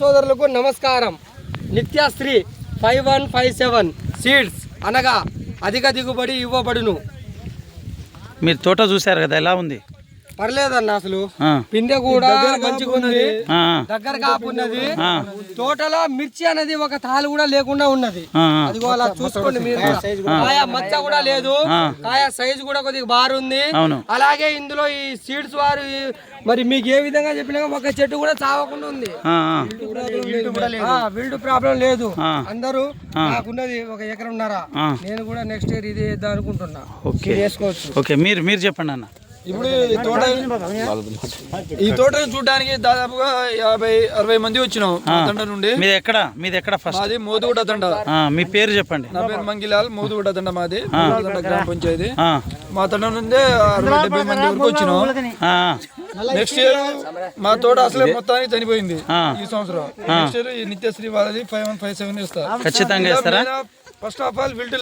సోదరులకు నమస్కారం. నిత్యశ్రీ 5157 సీడ్స్ అనగా అధిక దిగుబడి ఇవ్వబడును. మీరు తోట చూసారు కదా, ఎలా ఉంది? పర్లేదన్న, అసలు పిందె కూడా మంచిగా ఉంది, దగ్గర కాపు ఉన్నది. తోటలో మిర్చి అనేది ఒక తాలు కూడా లేకుండా ఉన్నది. అది అలా చూసుకోండి మీరు. కాయ మచ్చ కూడా లేదు, కాయ సైజు కూడా కొద్దిగా బారుంది. అలాగే ఇందులో ఈ సీడ్స్ వారు మరి మీకు ఏ విధంగా చెప్పినా ఒక చెట్టు కూడా చావకుండా ఉంది. విల్డ్ ప్రాబ్లం లేదు. అందరూ నాకున్నది 1 ఎకరంన్నర. నేను కూడా నెక్స్ట్ ఇయర్ ఇది వేద్దాం అనుకుంటున్నా. వేసుకోవచ్చు. ఓకే, మీరు చెప్పండి అన్న. ఇప్పుడు ఈ తోట చూడడానికి దాదాపుగా 50-60 మంది వచ్చినాం తండ నుండి. మీది ఎక్కడ ఫస్ట్? మాది మోదుగుడ్డ తండ. మీ పేరు చెప్పండి. నా పేరు మంగిలాల్. మోదుగుడ్డ తండ మాది, గ్రామ పంచాయతీ. మా తండ నుండి 60-70 మంది వరకు వచ్చినాం. నెక్స్ట్ ఇయర్ మా తోట అసలే మొత్తానికి చనిపోయింది. ఈ సంవత్సరం నెక్స్ట్ ఇయర్ ఈ నిత్యశ్రీ వాళ్ళది 5157 ఇస్తారు. ఖచ్చితంగా ఇస్తారా? First of all wilt